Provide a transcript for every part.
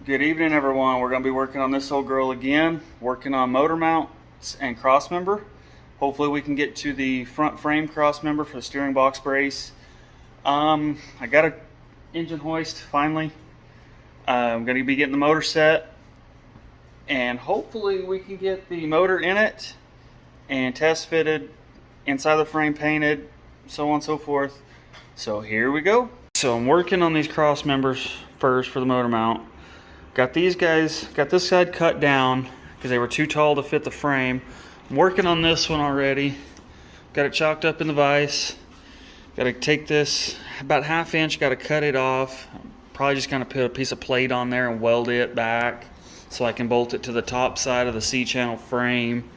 Good evening, everyone. We're going to be working on this old girl again, working on motor mounts and cross member. Hopefully we can get to the front frame cross member for the steering box brace. I got a engine hoist finally. I'm going to be getting the motor set, and hopefully we can get the motor in it and test fitted, inside the frame painted, so on and so forth. So here we go. So I'm working on these cross members first for the motor mount. Got this side cut down because they were too tall to fit the frame. I'm working on this one already. Got it chalked up in the vise. Got to take this about 1/2 inch, got to cut it off. Probably just gonna put a piece of plate on there and weld it back so I can bolt it to the top side of the C-channel frame.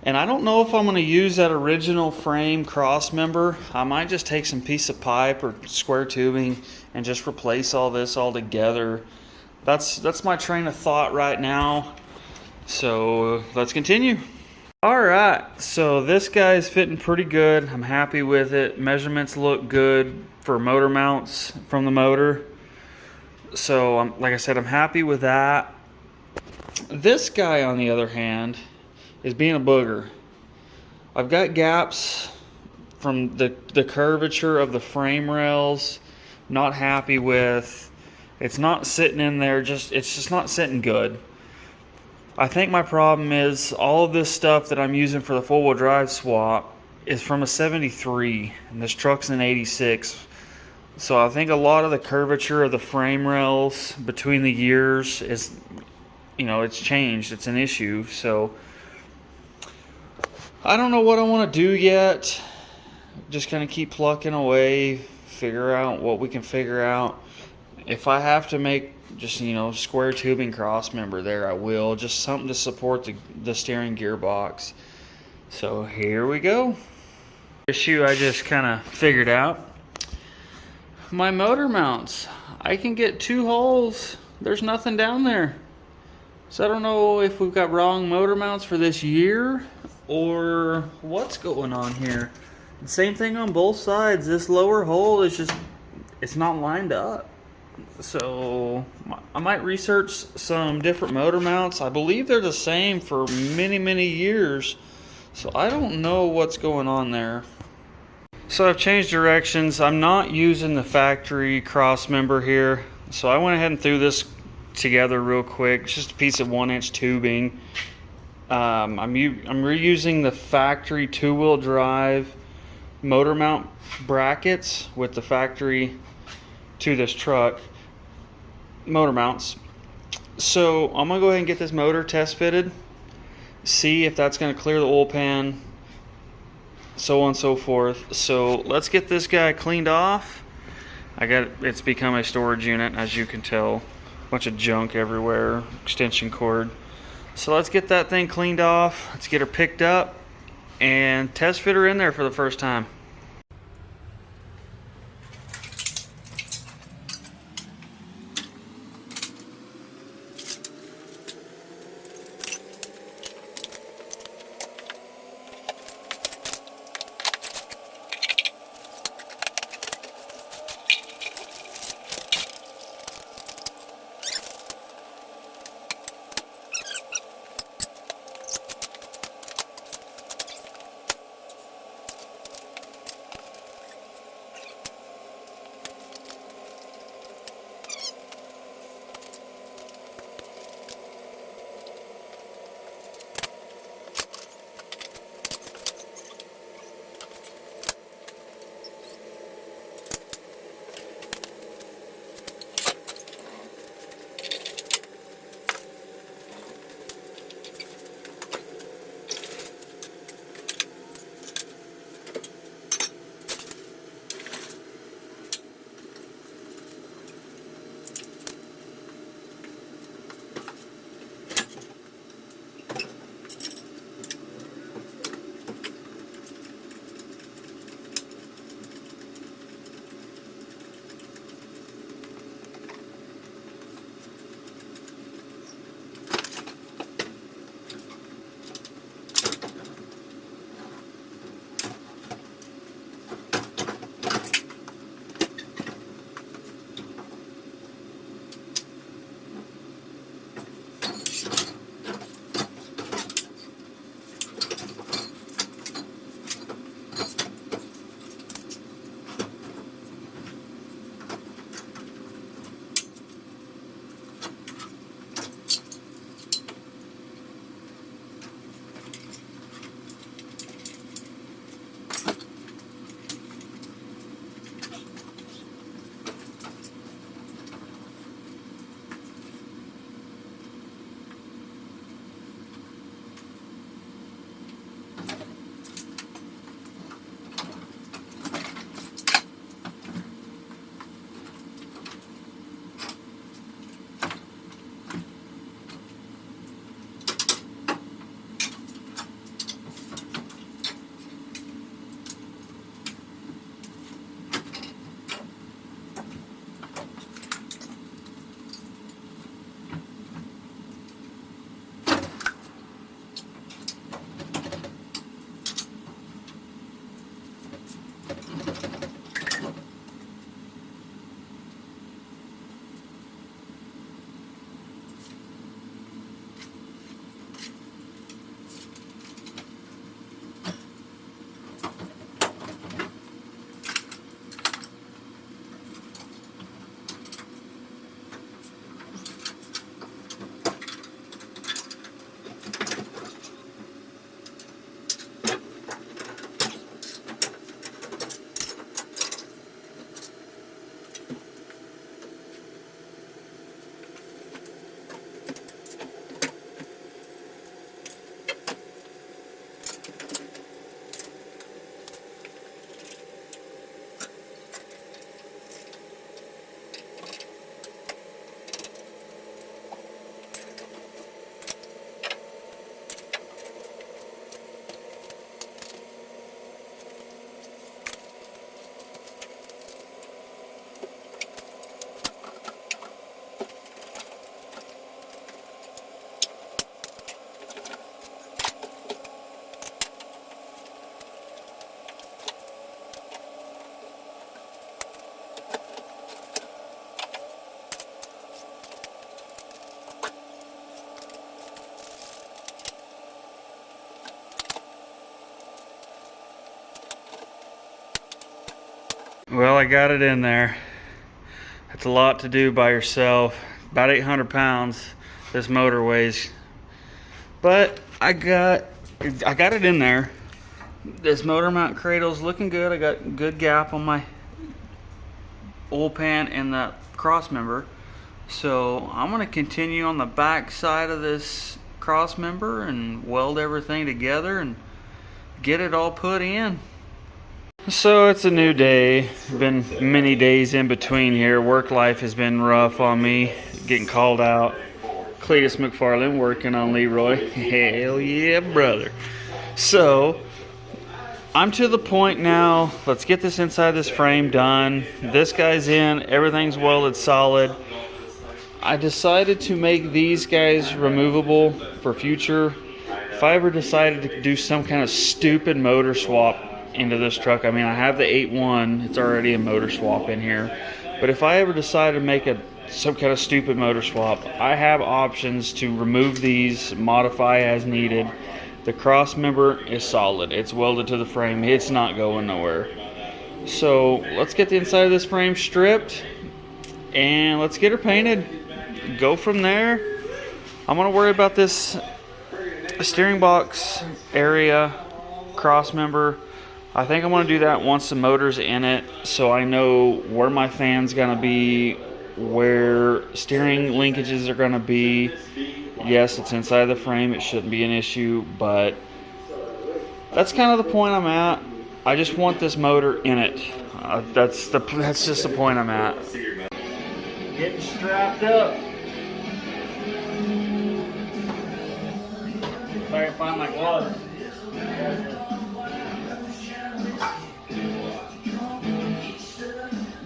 And I don't know if I'm going to use that original frame cross member. I might just take some piece of pipe or square tubing and just replace all this all together. That's my train of thought right now. So let's continue. All right, so this guy is fitting pretty good. I'm happy with it. Measurements look good for motor mounts from the motor. So like I said, I'm happy with that. This guy, on the other hand, is being a booger. I've got gaps from the curvature of the frame rails. Not happy with. It's not sitting in there, it's just not sitting good. I think my problem is all of this stuff that I'm using for the four-wheel drive swap is from a 73, and this truck's an 86. So I think a lot of the curvature of the frame rails between the years is, it's changed. It's an issue. So I don't know what I want to do yet. Just gonna keep plucking away, figure out what we can figure out. If I have to make just, square tubing cross member there, I will. Just something to support the steering gearbox. So here we go. Issue I just kind of figured out. My motor mounts. I can get 2 holes. There's nothing down there. So I don't know if we've got wrong motor mounts for this year or what's going on here. Same thing on both sides. This lower hole is it's not lined up. So I might research some different motor mounts. I believe they're the same for many years. So I don't know what's going on there. So I've changed directions. I'm not using the factory cross member here. So I went ahead and threw this together real quick. It's just a piece of 1-inch tubing. I'm reusing the factory 2-wheel drive motor mount brackets with the factory to this truck motor mounts. So I'm gonna go ahead and get this motor test fitted, see if that's gonna clear the oil pan, so on and so forth. So let's get this guy cleaned off. It's become a storage unit, as you can tell. Bunch of junk everywhere, extension cord. So let's get that thing cleaned off. Let's get her picked up and test fit her in there for the first time. Well, I got it in there. It's a lot to do by yourself. About 800 pounds this motor weighs. But I got it in there. This motor mount cradle's looking good. I got good gap on my oil pan and the cross member. So I'm gonna continue on the back side of this cross member and weld everything together and get it all put in. So it's a new day. Been many days in between here. Work life has been rough on me. Getting called out. Cletus McFarland working on Leroy. Hell yeah, brother. So I'm to the point now. Let's get this inside this frame done. This guy's in. Everything's welded solid. I decided to make these guys removable for future. If I ever decided to do some kind of stupid motor swap into this truck, I mean, I have the 8.1, it's already a motor swap in here, but if I ever decide to make some kind of stupid motor swap, I have options to remove these, modify as needed. The cross member is solid, it's welded to the frame, it's not going nowhere. So let's get the inside of this frame stripped and let's get her painted. Go from there. I'm gonna worry about this steering box area, cross member. I think I'm gonna do that once the motor's in it, so I know where my fan's gonna be, where steering linkages are gonna be. Yes, it's inside the frame, it shouldn't be an issue, but that's kind of the point I'm at. I just want this motor in it. That's just the point I'm at. Getting strapped up. If I can find my gloves.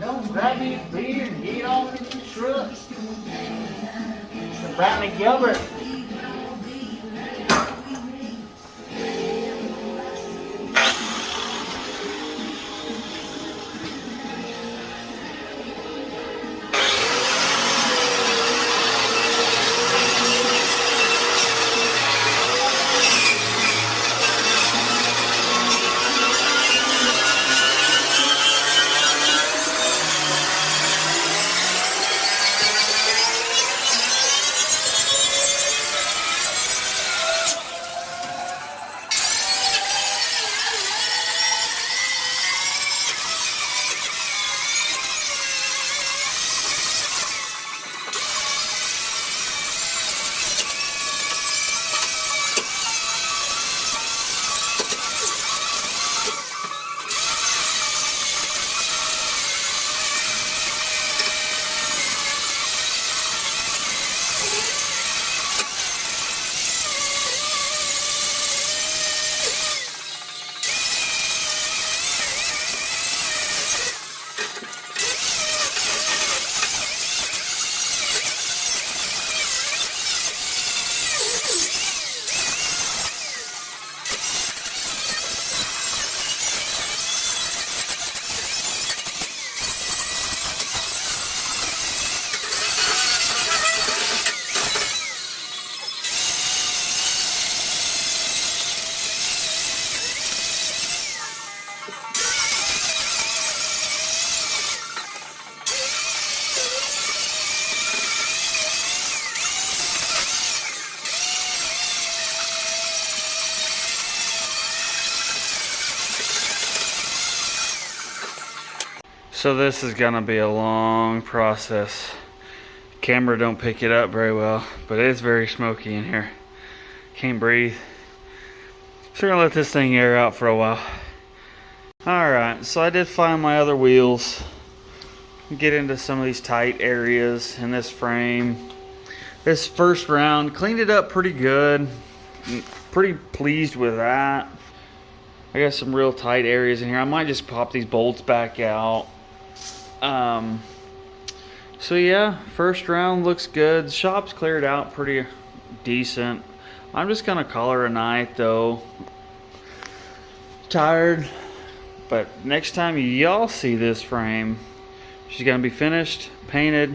No, grab me a beer and get off in the truck. Bradley Gilbert. So this is gonna be a long process. Camera don't pick it up very well, but it's very smoky in here. Can't breathe. So we're gonna let this thing air out for a while. Alright, so I did find my other wheels. Get into some of these tight areas in this frame. This first round, cleaned it up pretty good. Pretty pleased with that. I got some real tight areas in here. I might just pop these bolts back out. So yeah, first round looks good. The shop's cleared out pretty decent. I'm just gonna call her a night though. Tired, but next time y'all see this frame, she's gonna be finished, painted.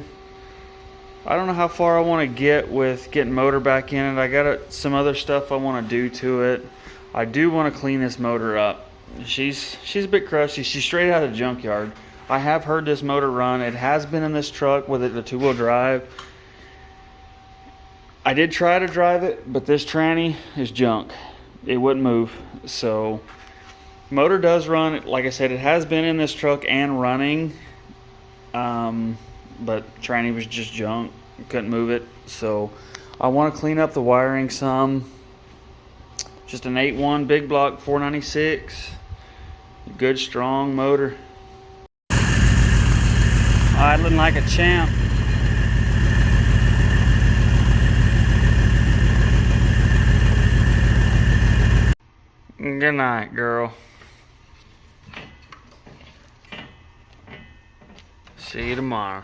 I don't know how far I want to get with getting motor back in it. I got some other stuff I want to do to it. I do want to clean this motor up. She's a bit crusty. She's straight out of the junkyard. I have heard this motor run. It has been in this truck with the 2-wheel drive. I did try to drive it, but this tranny is junk. It wouldn't move. So motor does run. Like I said, it has been in this truck and running, but tranny was just junk. Couldn't move it. So I want to clean up the wiring some. Just an 8.1 big block 496. Good strong motor. Idling like a champ. Good night, girl. See you tomorrow.